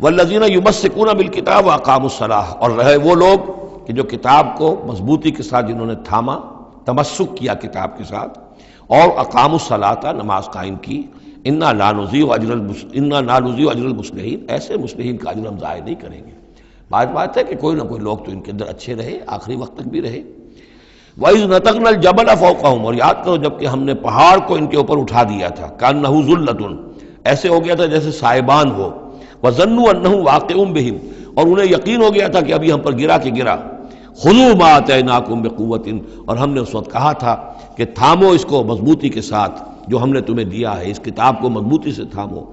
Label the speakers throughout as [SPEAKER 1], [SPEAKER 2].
[SPEAKER 1] والذین یمسکون بالکتاب واقاموا الصلاۃ، اور رہے وہ لوگ کہ جو کتاب کو مضبوطی کے ساتھ جنہوں نے تھاما، تمسک کیا کتاب کے ساتھ، اور اقاموا الصلاۃ، نماز قائم کی، انا لا نضیع اجر المصلحین، ایسے مصلحین کا اجر ہم ضائع نہیں کریں گے۔ بات ہے کہ کوئی نہ کوئی لوگ تو ان کے اندر اچھے رہے، آخری وقت تک بھی رہے۔ وَإِذْ نَتَقْنَا الْجَبَلَ فَوْقَهُمْ، اور یاد کرو جب کہ ہم نے پہاڑ کو ان کے اوپر اٹھا دیا تھا، كَأَنَّهُ ذُلَّةٌ، ایسے ہو گیا تھا جیسے سائبان ہو، وَظَنُّوا أَنَّهُ واقع بِهِمْ، اور انہیں یقین ہو گیا تھا کہ ابھی ہم پر گرا کہ گرا۔ خُذُوا مَا آتَيْنَاكُمْ بِقُوَّةٍ، اور ہم نے اس وقت کہا تھا کہ تھامو اس کو مضبوطی کے ساتھ جو ہم نے تمہیں دیا ہے، اس کتاب کو مضبوطی سے تھامو،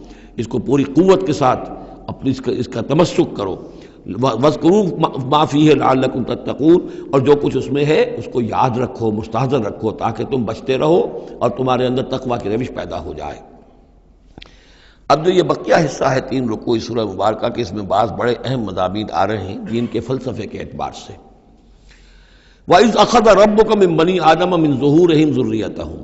[SPEAKER 1] اس کو پوری قوت کے ساتھ اپنی اس کا تمسک کرو۔ وَاذْكُرُوا مَا فِيهِ لَعَلَّكُمْ تَتَّقُونَ، اور جو کچھ اس میں ہے اس کو یاد رکھو، مستحضر رکھو، تاکہ تم بچتے رہو اور تمہارے اندر تقویٰ کی روش پیدا ہو جائے۔ اب جو یہ بقیہ حصہ ہے 3 رکوع سورہ مبارکہ کے، اس میں بعض بڑے اہم مضامین آ رہے ہیں دین کے فلسفے کے اعتبار سے۔ وَإِذْ أَخَذَ رَبُّكَ مِن بَنِي آدَمَ مِن ظُهُورِهِمْ ذُرِّيَّتَهُمْ،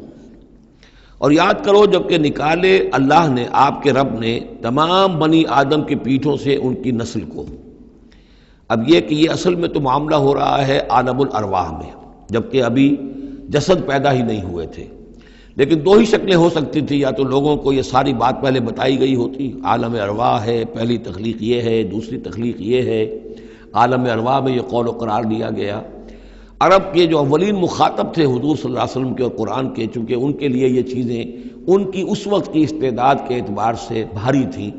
[SPEAKER 1] اور یاد کرو جب کہ نکالے اللہ نے، آپ کے رب نے، تمام بنی آدم کی پیٹھوں سے ان کی نسل کو۔ اب یہ کہ یہ اصل میں تو معاملہ ہو رہا ہے عالم الارواح میں، جبکہ ابھی جسد پیدا ہی نہیں ہوئے تھے، لیکن 2 ہی شکلیں ہو سکتی تھی، یا تو لوگوں کو یہ ساری بات پہلے بتائی گئی ہوتی، عالم ارواح ہے، پہلی تخلیق یہ ہے، دوسری تخلیق یہ ہے، عالم ارواح میں یہ قول و قرار دیا گیا۔ عرب کے جو اولین مخاطب تھے حضور صلی اللہ علیہ وسلم کے اور قرآن کے، چونکہ ان کے لیے یہ چیزیں ان کی اس وقت کی استعداد کے اعتبار سے بھاری تھیں،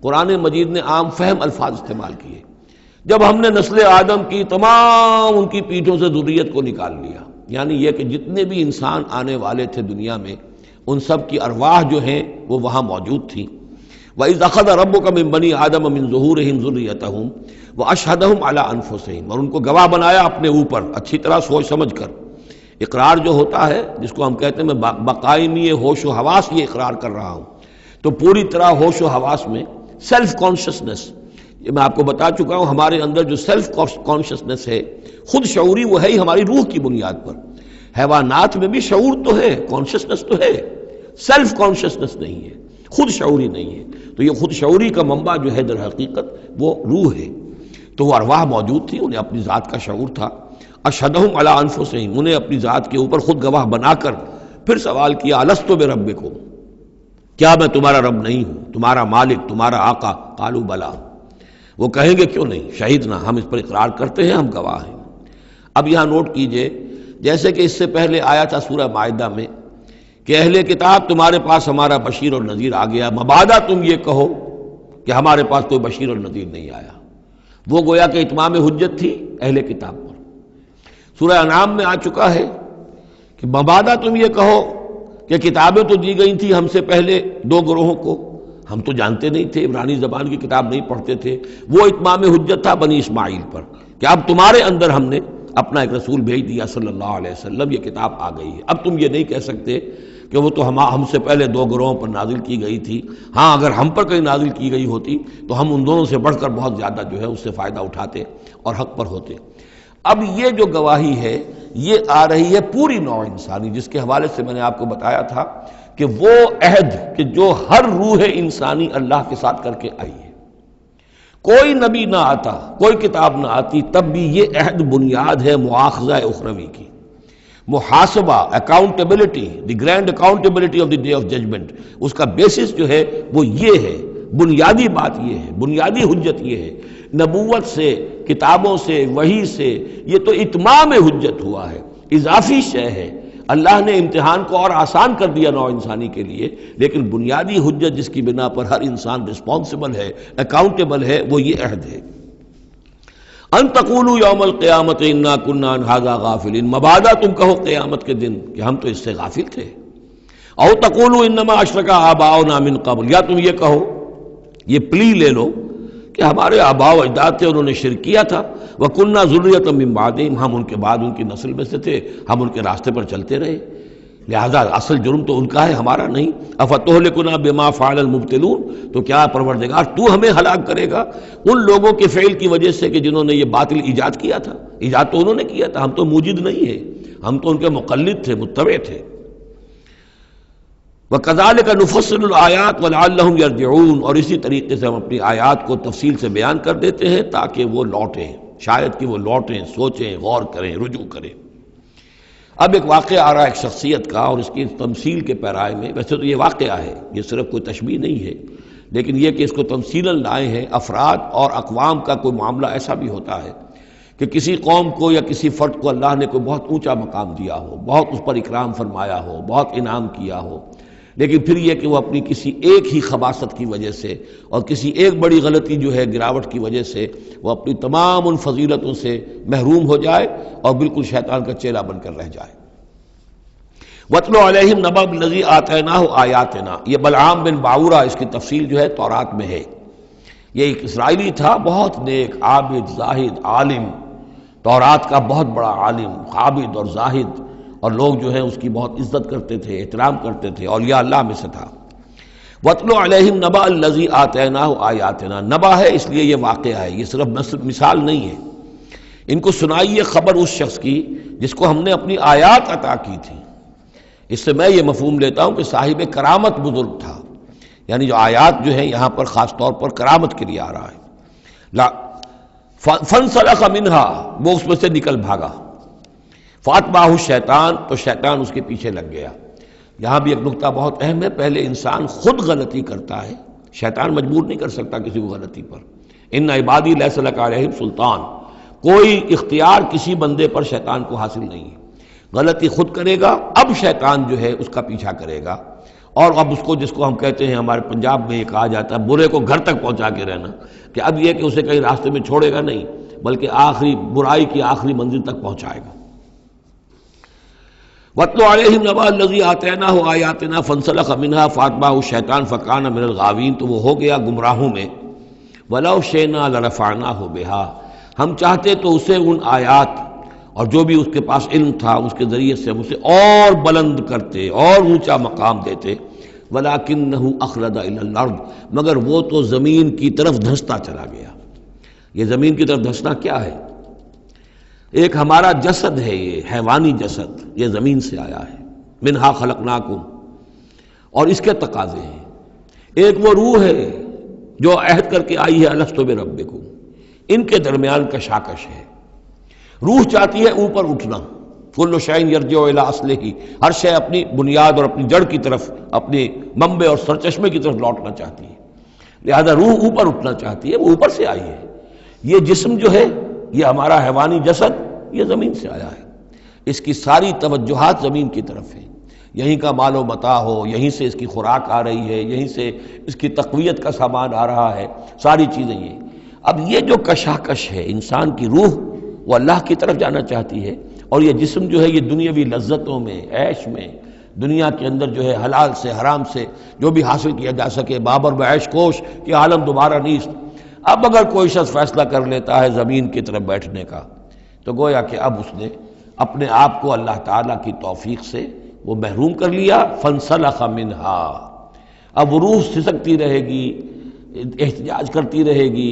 [SPEAKER 1] قرآن مجید نے عام فہم الفاظ استعمال کیے۔ جب ہم نے نسل آدم کی تمام ان کی پیٹھوں سے ذریت کو نکال لیا، یعنی یہ کہ جتنے بھی انسان آنے والے تھے دنیا میں، ان سب کی ارواح جو ہیں وہ وہاں موجود تھیں۔ وَإِذْ أَخَذَ رَبُّكَ مِن بَنِي آدَمَ مِن ظُهُورِهِمْ ذُرِّيَّتَهُمْ وَأَشْهَدَهُمْ عَلَىٰ أَنفُسِهِمْ، اور ان کو گواہ بنایا اپنے اوپر، اچھی طرح سوچ سمجھ کر۔ اقرار جو ہوتا ہے جس کو ہم کہتے ہیں میں بقائمی ہوش و حواس یہ اقرار کر رہا ہوں، تو پوری طرح ہوش و حواس میں سیلف کانشسنس، یہ میں آپ کو بتا چکا ہوں، ہمارے اندر جو سیلف کانشسنس ہے، خود شعوری، وہ ہے ہی ہماری روح کی بنیاد پر۔ حیوانات میں بھی شعور تو ہے، کانشسنس تو ہے، سیلف کانشسنس نہیں ہے، خود شعوری نہیں ہے۔ تو یہ خود شعوری کا منبع جو ہے در حقیقت وہ روح ہے۔ تو وہ ارواح موجود تھی، انہیں اپنی ذات کا شعور تھا۔ اشہدہم علی انفسہم، انہیں اپنی ذات کے اوپر خود گواہ بنا کر پھر سوال کیا، الست بربکم، کیا میں تمہارا رب نہیں ہوں، تمہارا مالک، تمہارا آقا؟ قالوا بلا، وہ کہیں گے کیوں نہیں، شہیدنا، ہم اس پر اقرار کرتے ہیں، ہم گواہ ہیں۔ اب یہاں نوٹ کیجئے، جیسے کہ اس سے پہلے آیا تھا سورہ مائدہ میں کہ اہل کتاب تمہارے پاس ہمارا بشیر اور نذیر آ گیا، مبادا تم یہ کہو کہ ہمارے پاس کوئی بشیر اور نذیر نہیں آیا، وہ گویا کہ اتمام حجت تھی اہل کتاب پر۔ سورہ انعام میں آ چکا ہے کہ مبادا تم یہ کہو کہ کتابیں تو دی گئی تھیں ہم سے پہلے 2 گروہوں کو، ہم تو جانتے نہیں تھے، عبرانی زبان کی کتاب نہیں پڑھتے تھے، وہ اتمام حجت تھا بنی اسماعیل پر کہ اب تمہارے اندر ہم نے اپنا ایک رسول بھیج دیا صلی اللہ علیہ وسلم، یہ کتاب آ گئی ہے، اب تم یہ نہیں کہہ سکتے کہ وہ تو ہم سے پہلے 2 گروہوں پر نازل کی گئی تھی، ہاں اگر ہم پر کہیں نازل کی گئی ہوتی تو ہم ان دونوں سے بڑھ کر بہت زیادہ جو ہے اس سے فائدہ اٹھاتے اور حق پر ہوتے۔ اب یہ جو گواہی ہے یہ آ رہی ہے پوری نوع انسانی، جس کے حوالے سے میں نے آپ کو بتایا تھا کہ وہ عہد کہ جو ہر روح انسانی اللہ کے ساتھ کر کے آئی ہے، کوئی نبی نہ آتا، کوئی کتاب نہ آتی، تب بھی یہ عہد بنیاد ہے مؤاخذہ اخروی کی، محاسبہ، accountability, the grand accountability of the day of judgement, اس کا بیسس جو ہے وہ یہ ہے، بنیادی بات یہ ہے، بنیادی حجت یہ ہے۔ نبوت سے، کتابوں سے، وحی سے، یہ تو اتمام حجت ہوا ہے، اضافی شے ہے۔ اللہ نے امتحان کو اور آسان کر دیا نوع انسانی کے لیے، لیکن بنیادی حجت جس کی بنا پر ہر انسان رسپانسبل ہے، اکاؤنٹیبل ہے، وہ یہ عہد ہے۔ ان تقولوا یوم القیامت انا کنا عن ھذا غافلین، مبادا تم کہو قیامت کے دن کہ ہم تو اس سے غافل تھے۔ او تقولوا انما اشرک آباؤنا من قبل، یا تم یہ کہو، یہ پلی لے لو کہ ہمارے آباء و اجداد تھے، انہوں نے شرک کیا تھا، وَكُنَّا ذُرِّيَّةً مِّن بَعْدِهِمْ، ہم ان کے بعد ان کی نسل میں سے تھے، ہم ان کے راستے پر چلتے رہے، لہذا اصل جرم تو ان کا ہے، ہمارا نہیں۔ أَفَتُهْلِكُنَا بِمَا فَعَلَ الْمُبْطِلُونَ، تو کیا پروردگار تو ہمیں ہلاک کرے گا ان لوگوں کے فعل کی وجہ سے کہ جنہوں نے یہ باطل ایجاد کیا تھا؟ ایجاد تو انہوں نے کیا تھا، ہم تو موجد نہیں ہیں، ہم تو ان کے مقلد تھے، متبع تھے۔ وَكَذَلِكَ نُفَصِّلُ الْآيَاتِ وَلَعَلَّهُمْ يَرْجِعُونَ، اور اسی طریقے سے ہم اپنی آیات کو تفصیل سے بیان کر دیتے ہیں تاکہ وہ لوٹیں، شاید کہ وہ لوٹیں، سوچیں، غور کریں، رجوع کریں۔ اب ایک واقعہ آ رہا ہے ایک شخصیت کا، اور اس کی تمثیل کے پیرائے میں، ویسے تو یہ واقعہ ہے، یہ صرف کوئی تشبیہ نہیں ہے، لیکن یہ کہ اس کو تمثیلاً لائے ہیں۔ افراد اور اقوام کا کوئی معاملہ ایسا بھی ہوتا ہے کہ کسی قوم کو یا کسی فرد کو اللہ نے کوئی بہت اونچا مقام دیا ہو، بہت اس پر اکرام فرمایا ہو، بہت انعام کیا ہو، لیکن پھر یہ کہ وہ اپنی کسی ایک ہی خباثت کی وجہ سے اور کسی ایک بڑی غلطی جو ہے گراوٹ کی وجہ سے وہ اپنی تمام ان فضیلتوں سے محروم ہو جائے اور بالکل شیطان کا چیلا بن کر رہ جائے۔ وَاتْلُ عَلَيْهِمْ نَبَأَ الَّذِي آتَيْنَاهُ آيَاتِنَا، یہ بلعام بن باورہ، اس کی تفصیل جو ہے تورات میں ہے۔ یہ ایک اسرائیلی تھا، بہت نیک، عابد، زاہد، عالم، تورات کا بہت بڑا عالم، عابد اور زاہد، اور لوگ جو ہیں اس کی بہت عزت کرتے تھے، احترام کرتے تھے، اولیاء اللہ میں سے تھا۔ وَاتْلُ عَلَيْهِمْ نَبَأَ الَّذِي آتَيْنَاهُ آيَاتِنَا، نبأ ہے اس لیے یہ واقعہ ہے، یہ صرف مثال نہیں ہے۔ ان کو سنائیے خبر اس شخص کی جس کو ہم نے اپنی آیات عطا کی تھی۔ اس سے میں یہ مفہوم لیتا ہوں کہ صاحب کرامت بزرگ تھا، یعنی جو آیات جو ہیں یہاں پر خاص طور پر کرامت کے لیے آ رہا ہے۔ فَانْسَلَخَ مِنْهَا، وہ اس میں سے نکل بھاگا۔ فَأَتْبَعَهُ الشَّيْطَانُ، تو شیطان اس کے پیچھے لگ گیا۔ یہاں بھی ایک نکتہ بہت اہم ہے، پہلے انسان خود غلطی کرتا ہے، شیطان مجبور نہیں کر سکتا کسی کو غلطی پر۔ ان عبادی لیس لک علیہم سلطان، کوئی اختیار کسی بندے پر شیطان کو حاصل نہیں ہے۔ غلطی خود کرے گا، اب شیطان جو ہے اس کا پیچھا کرے گا، اور اب اس کو، جس کو ہم کہتے ہیں ہمارے پنجاب میں یہ کہا جاتا ہے برے کو گھر تک پہنچا کے رہنا، کہ اب یہ کہ اسے کہیں راستے میں چھوڑے گا نہیں، بلکہ آخری برائی کی آخری منزل تک پہنچائے گا۔ وَاتْلُ عَلَيْهِمْ نَبَأَ الَّذِي آتَيْنَاهُ آيَاتِنَا فَانْسَلَخَ مِنْهَا فَأَتْبَعَهُ الشَّيْطَانُ فَكَانَ مِنَ الْغَاوِينَ، تو وہ ہو گیا گمراہوں میں۔ وَلَوْ شِئْنَا لَرَفَعْنَاهُ بِهَا، ہم چاہتے تو اسے ان آیات اور جو بھی اس کے پاس علم تھا اس کے ذریعے سے ہم اسے اور بلند کرتے، اور اونچا مقام دیتے۔ وَلَكِنَّهُ أَخْلَدَ إِلَى الْأَرْضِ، مگر وہ تو زمین کی طرف دھنستا چلا گیا۔ یہ زمین کی طرف دھنسنا کیا ہے؟ ایک ہمارا جسد ہے، یہ حیوانی جسد، یہ زمین سے آیا ہے، منہا خلقناکم، اور اس کے تقاضے ہیں۔ ایک وہ روح ہے جو عہد کر کے آئی ہے الست بربکم، ان کے درمیان کشاکش ہے۔ روح چاہتی ہے اوپر اٹھنا، کل شیء یرجع الی اصلہ، ہر شے اپنی بنیاد اور اپنی جڑ کی طرف، اپنی منبع اور سرچشمے کی طرف لوٹنا چاہتی ہے، لہذا روح اوپر اٹھنا چاہتی ہے، وہ اوپر سے آئی ہے۔ یہ جسم جو ہے، یہ ہمارا حیوانی جسد، یہ زمین سے آیا ہے، اس کی ساری توجہات زمین کی طرف ہیں، یہیں کا مال و متاع ہو، یہیں سے اس کی خوراک آ رہی ہے، یہیں سے اس کی تقویت کا سامان آ رہا ہے، ساری چیزیں یہ۔ اب یہ جو کشاکش ہے، انسان کی روح وہ اللہ کی طرف جانا چاہتی ہے، اور یہ جسم جو ہے یہ دنیاوی لذتوں میں، عیش میں، دنیا کے اندر جو ہے حلال سے حرام سے جو بھی حاصل کیا جا سکے، بابر بعیش کوش کہ عالم دوبارہ نیست۔ اب اگر کوئی شخص فیصلہ کر لیتا ہے زمین کی طرف بیٹھنے کا، تو گویا کہ اب اس نے اپنے آپ کو اللہ تعالیٰ کی توفیق سے وہ محروم کر لیا۔ فانسلخ منہا، اب وہ روح سسکتی رہے گی، احتجاج کرتی رہے گی،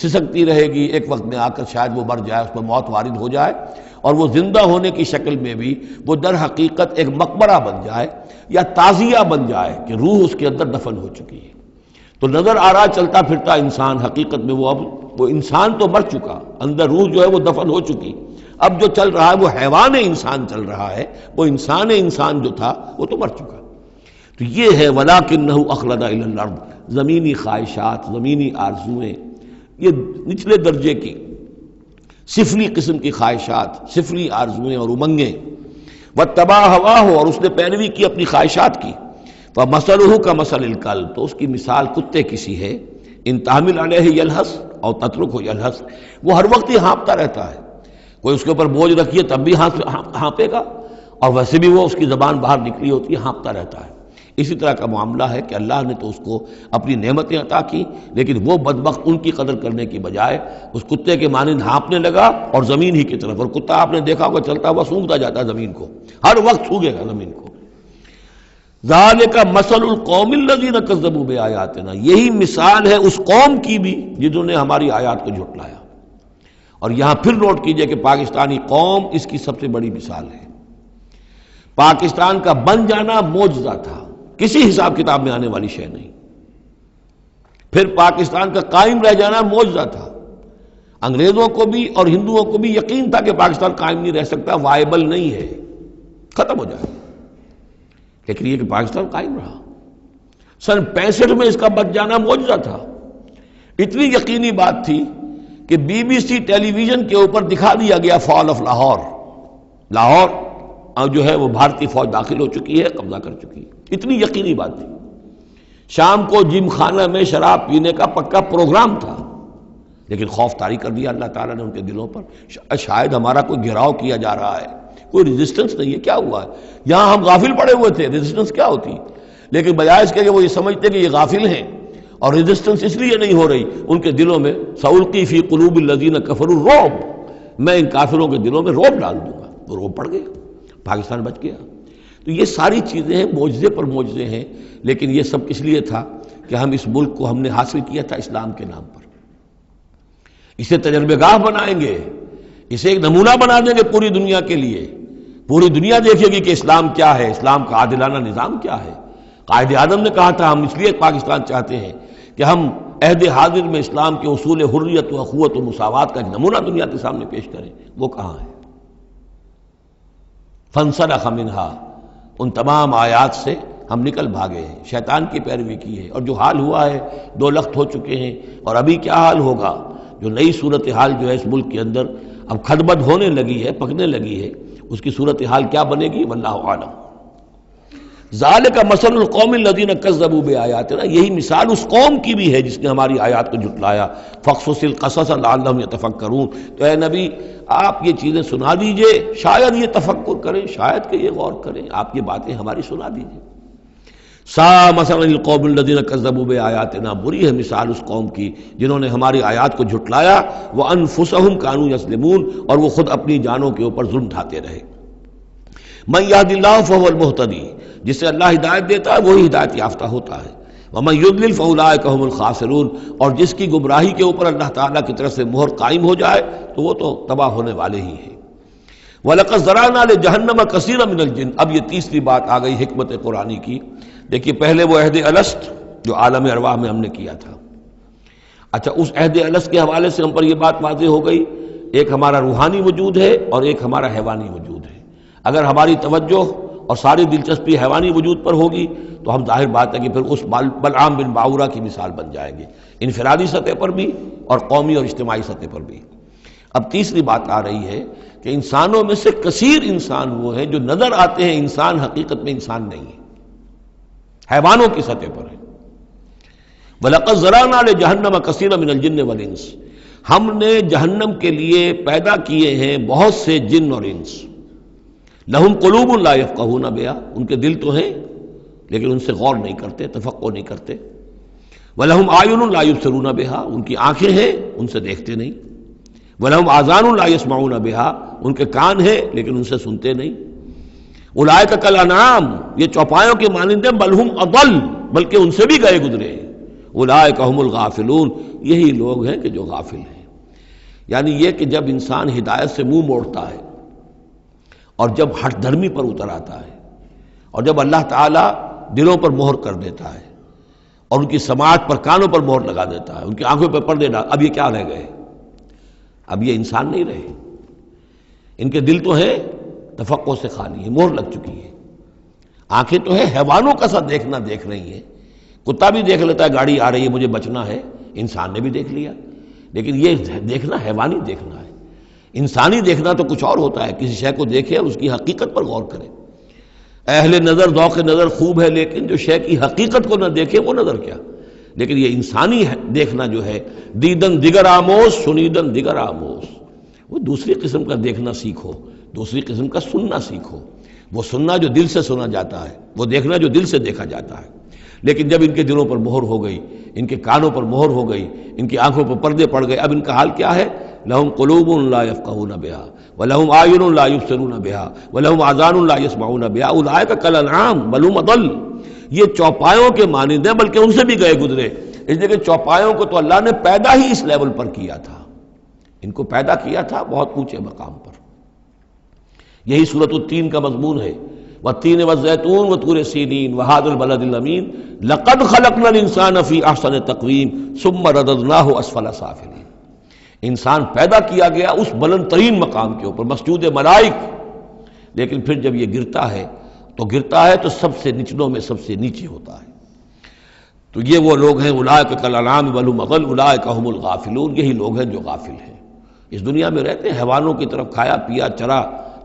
[SPEAKER 1] سسکتی رہے گی، ایک وقت میں آ کر شاید وہ مر جائے، اس پر موت وارد ہو جائے، اور وہ زندہ ہونے کی شکل میں بھی وہ در حقیقت ایک مقبرہ بن جائے یا تعزیہ بن جائے کہ روح اس کے اندر دفن ہو چکی ہے۔ تو نظر آ رہا چلتا پھرتا انسان، حقیقت میں وہ انسان تو مر چکا، اندر روح جو ہے وہ دفن ہو چکی، اب جو چل رہا ہے وہ حیوان انسان چل رہا ہے، وہ انسان جو تھا وہ تو مر چکا۔ تو یہ ہے وَلَكِنَّهُ أَخْلَدَ إِلَى الْأَرْضِ، زمینی خواہشات، زمینی آرزوئیں، یہ نچلے درجے کی سفلی قسم کی خواہشات، سفلی آرزوئیں اور امنگیں، وَاتَّبَعَ هَوَاهُ، اور اس نے پیروی کی اپنی خواہشات کی، فَمَثَلُهُ كَمَثَلِ الْكَلْبِ، تو اس کی مثال کتے کی سی ہے، ان تحمل علیہ یلہث اور تترکہ یلہث، وہ ہر وقت ہی ہانپتا رہتا ہے، کوئی اس کے اوپر بوجھ رکھیے تب بھی ہانپے گا، اور ویسے بھی وہ اس کی زبان باہر نکلی ہوتی ہے، ہانپتا رہتا ہے۔ اسی طرح کا معاملہ ہے کہ اللہ نے تو اس کو اپنی نعمتیں عطا کی، لیکن وہ بدبخت ان کی قدر کرنے کی بجائے اس کتے کے مانند ہانپنے لگا اور زمین ہی کی طرف، اور کتا آپ نے دیکھا ہوگا چلتا ہوا سونگتا جاتا ہے زمین کو، ہر وقت سونگے گا زمین کو۔ ذالک مثل القوم الذین کذبوا بآیاتنا، یہی مثال ہے اس قوم کی بھی جنہوں نے ہماری آیات کو جھٹلایا۔ اور یہاں پھر نوٹ کیجئے کہ پاکستانی قوم اس کی سب سے بڑی مثال ہے۔ پاکستان کا بن جانا معجزہ تھا، کسی حساب کتاب میں آنے والی شے نہیں۔ پھر پاکستان کا قائم رہ جانا معجزہ تھا، انگریزوں کو بھی اور ہندوؤں کو بھی یقین تھا کہ پاکستان قائم نہیں رہ سکتا، وائبل نہیں ہے، ختم ہو جائے، لیکن یہ کہ پاکستان قائم رہا۔ سن 65 میں اس کا بچ جانا معجزہ تھا۔ اتنی یقینی بات تھی کہ B B C television کے اوپر دکھا دیا گیا فال آف لاہور، لاہور جو ہے وہ بھارتی فوج داخل ہو چکی ہے، قبضہ کر چکی ہے، اتنی یقینی بات تھی۔ شام کو جم خانہ میں شراب پینے کا پکا پروگرام تھا، لیکن خوف طاری کر دیا اللہ تعالیٰ نے ان کے دلوں پر، شاید ہمارا کوئی گھراؤ کیا جا رہا ہے، کوئی ریزسٹنس نہیں ہے، کیا ہوا ہے؟ یہاں ہم غافل پڑے ہوئے تھے، ریزسٹنس کیا ہوتی؟ لیکن بجائے اس کے کہ وہ یہ سمجھتے کہ یہ غافل ہیں اور ریزسٹنس اس لیے نہیں ہو رہی، ان کے دلوں میں سألقی فی قلوب الذین کفروا الرعب، میں ان کافروں کے دلوں میں رعب ڈال دوں گا، وہ رعب پڑ گیا، پاکستان بچ گیا۔ تو یہ ساری چیزیں ہیں، معجزے پر معجزے ہیں، لیکن یہ سب اس لیے تھا کہ ہم اس ملک کو ہم نے حاصل کیا تھا اسلام کے نام پر، اسے تجربہ گاہ بنائیں گے، اسے ایک نمونہ بنا دیں گے پوری دنیا کے لیے، پوری دنیا دیکھے گی کہ اسلام کیا ہے، اسلام کا عادلانہ نظام کیا ہے۔ قائد اعظم نے کہا تھا ہم اس لیے پاکستان چاہتے ہیں کہ ہم عہد حاضر میں اسلام کے اصول حریت و اخوت و مساوات کا ایک نمونہ دنیا کے سامنے پیش کریں، وہ کہاں ہے؟ فانسلخ منہا، ان تمام آیات سے ہم نکل بھاگے ہیں، شیطان کی پیروی کی ہے، اور جو حال ہوا ہے 2 لخت ہو چکے ہیں، اور ابھی کیا حال ہوگا؟ جو نئی صورتحال جو ہے اس ملک کے اندر اب کھدبد ہونے لگی ہے، پکنے لگی ہے، اس کی صورتحال کیا بنے گی واللہ عالم۔ ذالک مثل القوم الذین کذبوا بآیاتنا، یہی مثال اس قوم کی بھی ہے جس نے ہماری آیات کو جھٹلایا۔ فاقصص القصص لعلہم یتفکرون، تو اے نبی آپ یہ چیزیں سنا دیجئے، شاید یہ تفکر کریں، شاید کہ یہ غور کریں، آپ یہ باتیں ہماری سنا دیجئے۔ سا مثلا القوم الذین کذبوا بآیاتنا، بری ہے مثال اس قوم کی جنہوں نے ہماری آیات کو جھٹلایا، وانفسہم کانوا یظلمون، اور وہ خود اپنی جانوں کے اوپر ظلم ڈھاتے رہے۔ من یہد اللہ فہو المہتدی، جسے اللہ ہدایت دیتا ہے وہی ہدایت یافتہ ہوتا ہے، ومن یضلل فاولئک هم الخاسرون، اور جس کی گمراہی کے اوپر اللہ تعالیٰ کی طرف سے مہر قائم ہو جائے تو وہ تو تباہ ہونے والے ہی ہیں۔ وَلَقَدْ ذَرَأْنَا لِجَهَنَّمَ كَثِيرًا مِنَ الْجِنِّ، اب یہ تیسری بات آ گئی حکمت قرآنی کی۔ دیکھیے پہلے وہ عہد الست جو عالم ارواح میں ہم نے کیا تھا، اچھا اس عہد الست کے حوالے سے ہم پر یہ بات واضح ہو گئی، ایک ہمارا روحانی وجود ہے اور ایک ہمارا حیوانی وجود ہے۔ اگر ہماری توجہ اور ساری دلچسپی حیوانی وجود پر ہوگی تو ہم ظاہر بات ہے کہ پھر اس بلعام بن باورہ کی مثال بن جائیں گے، انفرادی سطح پر بھی اور قومی اور اجتماعی سطح پر بھی۔ اب تیسری بات آ رہی ہے کہ انسانوں میں سے کثیر انسان وہ ہیں جو نظر آتے ہیں انسان، حقیقت میں انسان نہیں ہے، حیوانوں کی سطح پر ہے۔ وَلَقَدْ ذَرَأْنَا لِجَهَنَّمَ كَثِيرًا مِنَ الْجِنِّ وَالْإِنسِ، ہم نے جہنم کے لیے پیدا کیے ہیں بہت سے جن اور انس۔ لہم قلوب لا یفقہون بہا، ان کے دل تو ہیں لیکن ان سے غور نہیں کرتے، تفقہ نہیں کرتے۔ وَلَهُمْ أَعْيُنٌ لَا يُبْصِرُونَ بِهَا، ان کی آنکھیں ہیں ان سے دیکھتے نہیں۔ وَلَهُمْ آذَانٌ لَا يَسْمَعُونَ بِهَا، ان کے کان ہیں لیکن ان سے سنتے نہیں۔ اولئک کالانعام، یہ چوپایوں کے مانند ہیں، بل ہم اضل، بلکہ ان سے بھی گئے گزرے ہیں۔ اولئک هم الغافلون، یہی لوگ ہیں کہ جو غافل ہیں۔ یعنی یہ کہ جب انسان ہدایت سے منہ موڑتا ہے اور جب ہٹ دھرمی پر اتر آتا ہے اور جب اللہ تعالیٰ دلوں پر مہر کر دیتا ہے اور ان کی سماعت پر کانوں پر مہر لگا دیتا ہے، ان کی آنکھوں پہ پردے ڈال، اب یہ کیا رہ گئے؟ اب یہ انسان نہیں رہے، ان کے دل تو ہیں تفقع سے خالی ہے، مہر لگ چکی ہے۔ آنکھیں تو ہیں حیوانوں کا سا دیکھنا دیکھ رہی ہیں، کتا بھی دیکھ لیتا ہے گاڑی آ رہی ہے مجھے بچنا ہے، انسان نے بھی دیکھ لیا، لیکن یہ دیکھنا حیوانی دیکھنا ہے۔ انسانی دیکھنا تو کچھ اور ہوتا ہے، کسی شے کو دیکھے اور اس کی حقیقت پر غور کرے۔ اہل نظر ذوق نظر خوب ہے، لیکن جو شے کی حقیقت کو نہ دیکھے وہ نظر کیا۔ لیکن یہ انسانی دیکھنا جو ہے، دیدن دیگر آموز شنیدن دیگر آموز، وہ دوسری قسم کا دیکھنا سیکھو، دوسری قسم کا سننا سیکھو۔ وہ سننا جو دل سے سنا جاتا ہے، وہ دیکھنا جو دل سے دیکھا جاتا ہے۔ لیکن جب ان کے دلوں پر مہر ہو گئی، ان کے کانوں پر مہر ہو گئی، ان کی آنکھوں پر پردے پڑ گئے، اب ان کا حال کیا ہے؟ لہم قلوب لا یفقہون بہا ولہم اعین لا یبصرون بہا ولہم آذان لا یسمعون بہا اولئک کالانعام بل ہم اضل، یہ چوپایوں کے مانند ہیں بلکہ ان سے بھی گئے گزرے۔ اس لیے کہ چوپایوں کو تو اللہ نے پیدا ہی اس لیول پر کیا تھا، ان کو پیدا کیا تھا بہت اونچے مقام پر۔ یہی سورۃ التین کا مضمون ہے والتین والزیتون وطور سینین وہذا البلد الامین لقد خلقنا الانسان فی احسن تقویم ثم رددناہ اسفل سافلین. انسان پیدا کیا گیا اس بلند ترین مقام کے اوپر مسجود ملائک، لیکن پھر جب یہ گرتا ہے تو سب سے نچلوں میں سب سے نیچے ہوتا ہے. تو یہ وہ لوگ ہیں اولئک کالانعام بل هم اضل اولئک هم الغافلون. یہی لوگ ہیں جو غافل ہیں، اس دنیا میں رہتے ہیں حیوانوں کی طرف کھایا پیا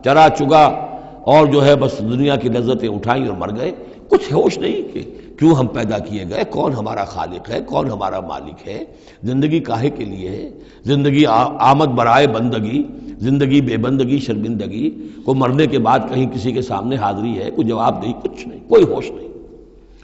[SPEAKER 1] چرا چگا اور جو ہے بس دنیا کی لذتیں اٹھائیں اور مر گئے. کچھ ہوش نہیں کہ کیوں ہم پیدا کیے گئے، کون ہمارا خالق ہے، کون ہمارا مالک ہے، زندگی کاہے کے لیے ہے، زندگی آمد برائے بندگی، زندگی بے بندگی شرمندگی، کو مرنے کے بعد کہیں کسی کے سامنے حاضری ہے، کوئی جواب نہیں، کچھ نہیں، کوئی ہوش نہیں.